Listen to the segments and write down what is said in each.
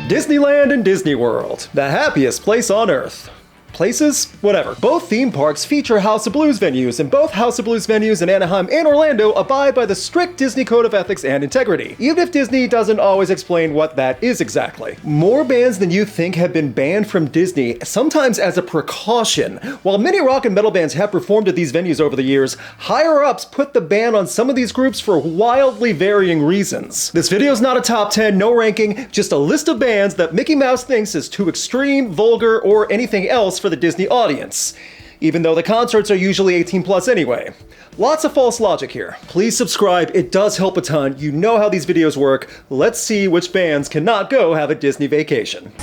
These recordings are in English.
Disneyland and Disney World, the happiest place on earth. Places? Whatever. Both theme parks feature House of Blues venues, and both House of Blues venues in Anaheim and Orlando abide by the strict Disney Code of Ethics and Integrity, even if Disney doesn't always explain what that is exactly. More bands than you think have been banned from Disney, sometimes as a precaution. While many rock and metal bands have performed at these venues over the years, higher-ups put the ban on some of these groups for wildly varying reasons. This video's not a top 10, no ranking, just a list of bands that Mickey Mouse thinks is too extreme, vulgar, or anything else for the Disney audience, even though the concerts are usually 18 plus anyway. Lots of false logic here. Please subscribe, it does help a ton. You know how these videos work. Let's see which bands cannot go have a Disney vacation.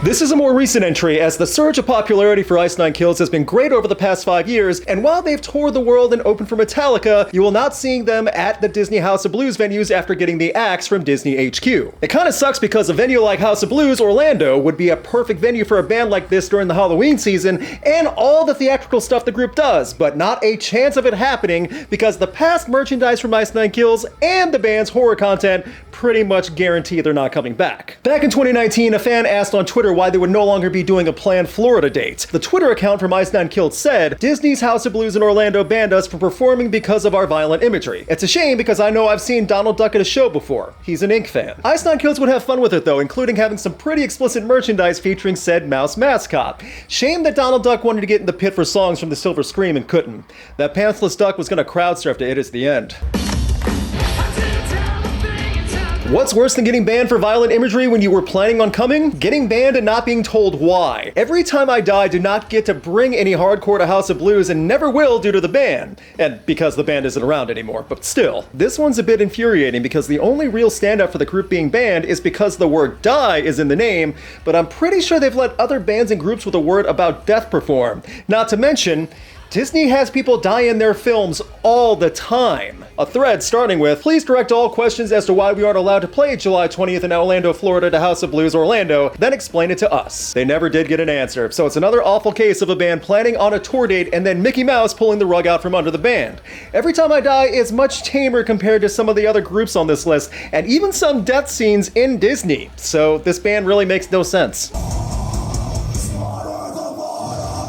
This is a more recent entry, as the surge of popularity for Ice Nine Kills has been great over the past 5 years, and while they've toured the world and opened for Metallica, you will not see them at the Disney House of Blues venues after getting the axe from Disney HQ. It kinda sucks because a venue like House of Blues Orlando would be a perfect venue for a band like this during the Halloween season and all the theatrical stuff the group does, but not a chance of it happening because the past merchandise from Ice Nine Kills and the band's horror content pretty much guarantee they're not coming back. Back in 2019, a fan asked on Twitter why they would no longer be doing a planned Florida date. The Twitter account from Ice Nine Kills said, "Disney's House of Blues in Orlando banned us for performing because of our violent imagery. It's a shame because I know I've seen Donald Duck at a show before. He's an Ink fan." Ice Nine Kills would have fun with it though, including having some pretty explicit merchandise featuring said mouse mascot. Shame that Donald Duck wanted to get in the pit for songs from the Silver Scream and couldn't. That pantsless duck was gonna crowd surf to It Is the End. What's worse than getting banned for violent imagery when you were planning on coming? Getting banned and not being told why. Every Time I Die did not get to bring any hardcore to House of Blues and never will due to the ban. And because the band isn't around anymore, but still. This one's a bit infuriating because the only real standout for the group being banned is because the word die is in the name, but I'm pretty sure they've let other bands and groups with a word about death perform. Not to mention, Disney has people die in their films all the time. A thread starting with, "Please direct all questions as to why we aren't allowed to play July 20th in Orlando, Florida to House of Blues Orlando, then explain it to us." They never did get an answer, so it's another awful case of a band planning on a tour date and then Mickey Mouse pulling the rug out from under the band. Every Time I Die is much tamer compared to some of the other groups on this list, and even some death scenes in Disney, so this band really makes no sense.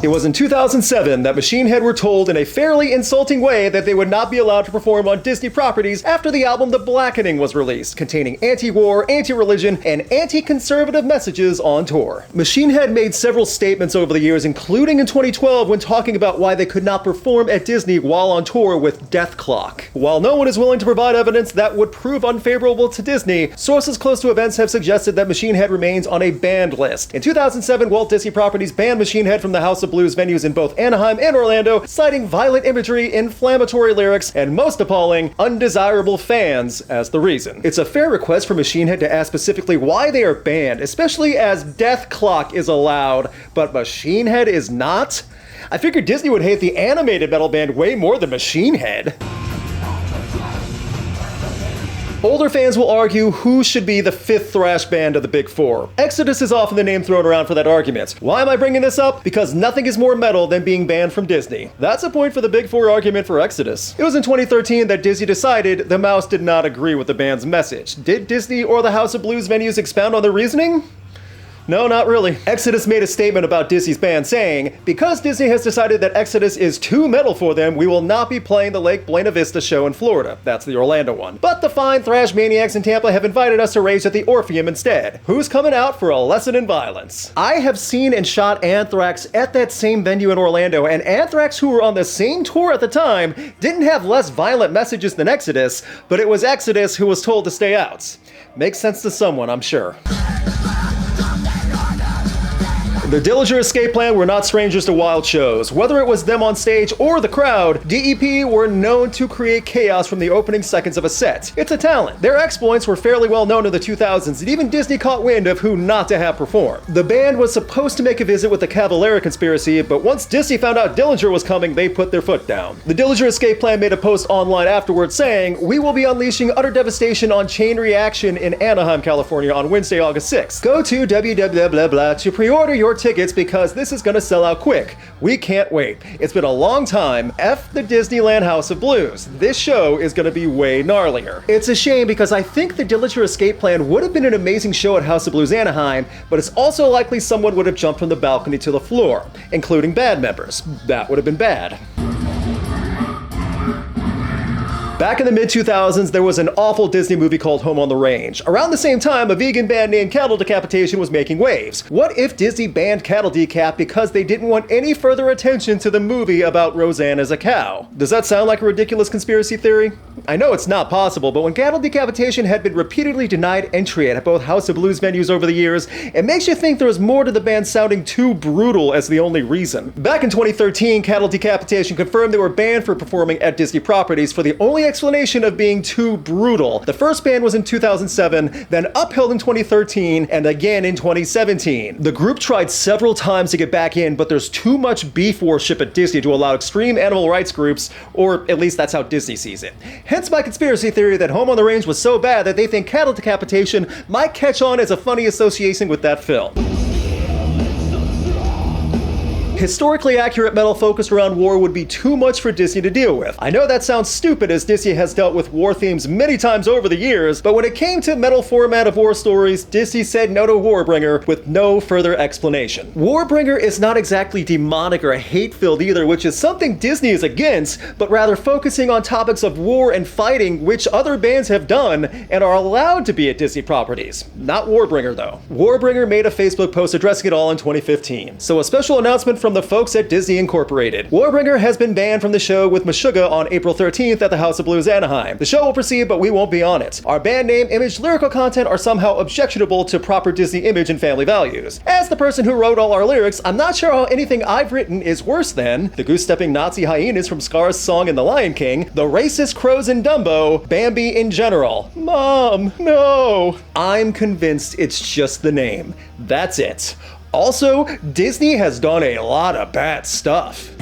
It was in 2007 that Machine Head were told in a fairly insulting way that they would not be allowed to perform on Disney properties after the album The Blackening was released, containing anti-war, anti-religion, and anti-conservative messages on tour. Machine Head made several statements over the years, including in 2012 when talking about why they could not perform at Disney while on tour with Death Clock. While no one is willing to provide evidence that would prove unfavorable to Disney, sources close to events have suggested that Machine Head remains on a banned list. In 2007, Walt Disney Properties banned Machine Head from the House of Blues venues in both Anaheim and Orlando, citing violent imagery, inflammatory lyrics, and most appalling, undesirable fans as the reason. It's a fair request for Machine Head to ask specifically why they are banned, especially as Death Clock is allowed, but Machine Head is not? I figured Disney would hate the animated metal band way more than Machine Head. Older fans will argue who should be the fifth thrash band of the Big Four. Exodus is often the name thrown around for that argument. Why am I bringing this up? Because nothing is more metal than being banned from Disney. That's a point for the Big Four argument for Exodus. It was in 2013 that Disney decided the mouse did not agree with the band's message. Did Disney or the House of Blues venues expound on their reasoning? No, not really. Exodus made a statement about Disney's ban saying, "Because Disney has decided that Exodus is too metal for them, we will not be playing the Lake Buena Vista show in Florida." That's the Orlando one. "But the fine thrash maniacs in Tampa have invited us to rage at the Orpheum instead. Who's coming out for a lesson in violence?" I have seen and shot Anthrax at that same venue in Orlando, and Anthrax, who were on the same tour at the time, didn't have less violent messages than Exodus, but it was Exodus who was told to stay out. Makes sense to someone, I'm sure. The Dillinger Escape Plan were not strangers to wild shows. Whether it was them on stage or the crowd, DEP were known to create chaos from the opening seconds of a set. It's a talent. Their exploits were fairly well known in the 2000s, and even Disney caught wind of who not to have perform. The band was supposed to make a visit with the Cavalera conspiracy, but once Disney found out Dillinger was coming, they put their foot down. The Dillinger Escape Plan made a post online afterwards saying, "We will be unleashing utter devastation on Chain Reaction in Anaheim, California on Wednesday, August 6th. Go to www.blah to pre-order your tickets because this is gonna sell out quick. We can't wait. It's been a long time. F the Disneyland House of Blues. This show is gonna be way gnarlier. It's a shame because I think the Dillinger escape plan would have been an amazing show at House of Blues Anaheim, but it's also likely someone would have jumped from the balcony to the floor, including band members. That would have been bad. Back in the mid-2000s, there was an awful Disney movie called Home on the Range. Around the same time, a vegan band named Cattle Decapitation was making waves. What if Disney banned Cattle Decap because they didn't want any further attention to the movie about Roseanne as a cow? Does that sound like a ridiculous conspiracy theory? I know it's not possible, but when Cattle Decapitation had been repeatedly denied entry at both House of Blues venues over the years, it makes you think there was more to the band sounding too brutal as the only reason. Back in 2013, Cattle Decapitation confirmed they were banned for performing at Disney properties for the only explanation of being too brutal. The first ban was in 2007, then upheld in 2013, and again in 2017. The group tried several times to get back in, but there's too much beef worship at Disney to allow extreme animal rights groups, or at least that's how Disney sees it. Hence my conspiracy theory that Home on the Range was so bad that they think Cattle Decapitation might catch on as a funny association with that film. Historically accurate metal focused around war would be too much for Disney to deal with. I know that sounds stupid as Disney has dealt with war themes many times over the years, but when it came to metal format of war stories, Disney said no to Warbringer with no further explanation. Warbringer is not exactly demonic or hate-filled either, which is something Disney is against, but rather focusing on topics of war and fighting, which other bands have done and are allowed to be at Disney properties. Not Warbringer though. Warbringer made a Facebook post addressing it all in 2015. So a special announcement from the folks at Disney Incorporated. Warbringer has been banned from the show with Meshuggah on April 13th at the House of Blues Anaheim. The show will proceed, but we won't be on it. Our band name, image, lyrical content are somehow objectionable to proper Disney image and family values. As the person who wrote all our lyrics, I'm not sure how anything I've written is worse than the goose-stepping Nazi hyenas from Scar's song in The Lion King, the racist crows in Dumbo, Bambi in general. Mom, no! I'm convinced it's just the name. That's it. Also, Disney has done a lot of bad stuff.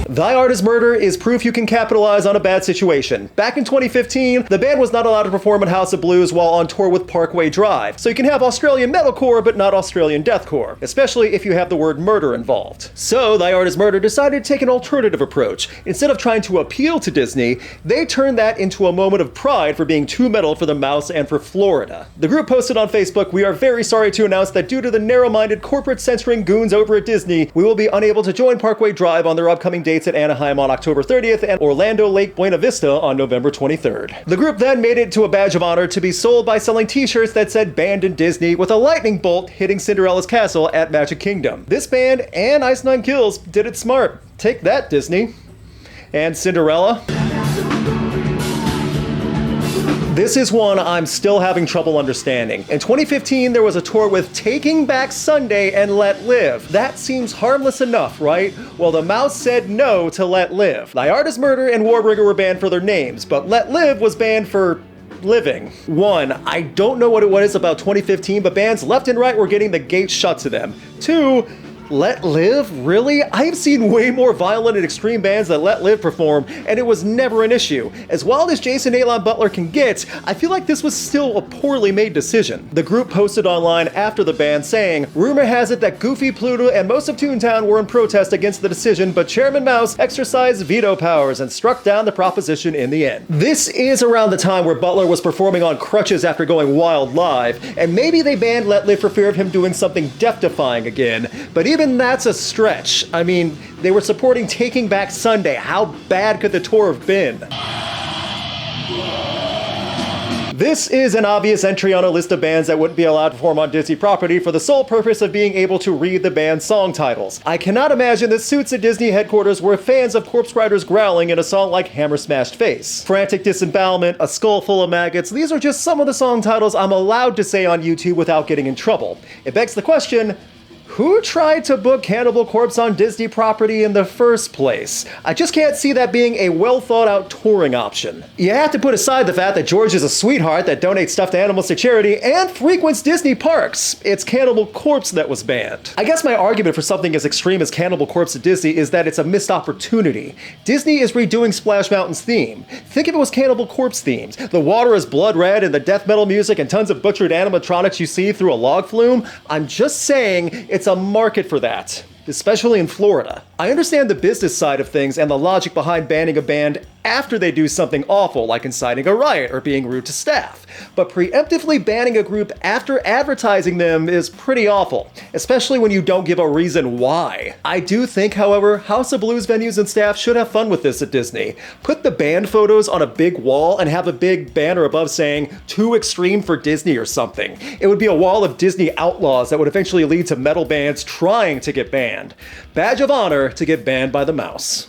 Thy Art is Murder is proof you can capitalize on a bad situation. Back in 2015, the band was not allowed to perform at House of Blues while on tour with Parkway Drive, so you can have Australian metalcore but not Australian deathcore, especially if you have the word murder involved. So Thy Art is Murder decided to take an alternative approach. Instead of trying to appeal to Disney, they turned that into a moment of pride for being too metal for the mouse and for Florida. The group posted on Facebook, "We are very sorry to announce that due to the narrow-minded corporate censoring goons over at Disney, we will be unable to join Parkway Drive on their upcoming dates at Anaheim on October 30th and Orlando Lake Buena Vista on November 23rd. The group then made it to a badge of honor to be sold by selling t-shirts that said "Banned in Disney" with a lightning bolt hitting Cinderella's castle at Magic Kingdom. This band and Ice Nine Kills did it smart. Take that, Disney. And Cinderella? This is one I'm still having trouble understanding. In 2015, there was a tour with Taking Back Sunday and Let Live. That seems harmless enough, right? Well, the mouse said no to Let Live. Thy Art is Murder and Warbringer were banned for their names, but Let Live was banned for living. One, I don't know what it was about 2015, but bands left and right were getting the gates shut to them. Two, Let Live? Really? I've seen way more violent and extreme bands that Let Live perform, and it was never an issue. As wild as Jason Alon Butler can get, I feel like this was still a poorly made decision. The group posted online after the ban saying, "Rumor has it that Goofy, Pluto, and most of Toontown were in protest against the decision, but Chairman Mouse exercised veto powers and struck down the proposition in the end." This is around the time where Butler was performing on crutches after going wild live, and maybe they banned Let Live for fear of him doing something death-defying again, but even that's a stretch. I mean, they were supporting Taking Back Sunday. How bad could the tour have been? This is an obvious entry on a list of bands that wouldn't be allowed to perform on Disney property for the sole purpose of being able to read the band's song titles. I cannot imagine that suits at Disney headquarters were fans of corpse riders growling in a song like Hammer Smashed Face. Frantic Disembowelment, A Skull Full of Maggots, these are just some of the song titles I'm allowed to say on YouTube without getting in trouble. It begs the question, Who tried to book Cannibal Corpse on Disney property in the first place? I just can't see that being a well-thought-out touring option. You have to put aside the fact that George is a sweetheart that donates stuffed animals to charity and frequents Disney parks. It's Cannibal Corpse that was banned. I guess my argument for something as extreme as Cannibal Corpse at Disney is that it's a missed opportunity. Disney is redoing Splash Mountain's theme. Think if it was Cannibal Corpse themed. The water is blood red and the death metal music and tons of butchered animatronics you see through a log flume. I'm just saying it's a market for that, especially in Florida. I understand the business side of things and the logic behind banning a band after they do something awful, like inciting a riot or being rude to staff. But preemptively banning a group after advertising them is pretty awful, especially when you don't give a reason why. I do think, however, House of Blues venues and staff should have fun with this at Disney. Put the band photos on a big wall and have a big banner above saying, "Too extreme for Disney" or something. It would be a wall of Disney outlaws that would eventually lead to metal bands trying to get banned. Badge of honor to get banned by the mouse.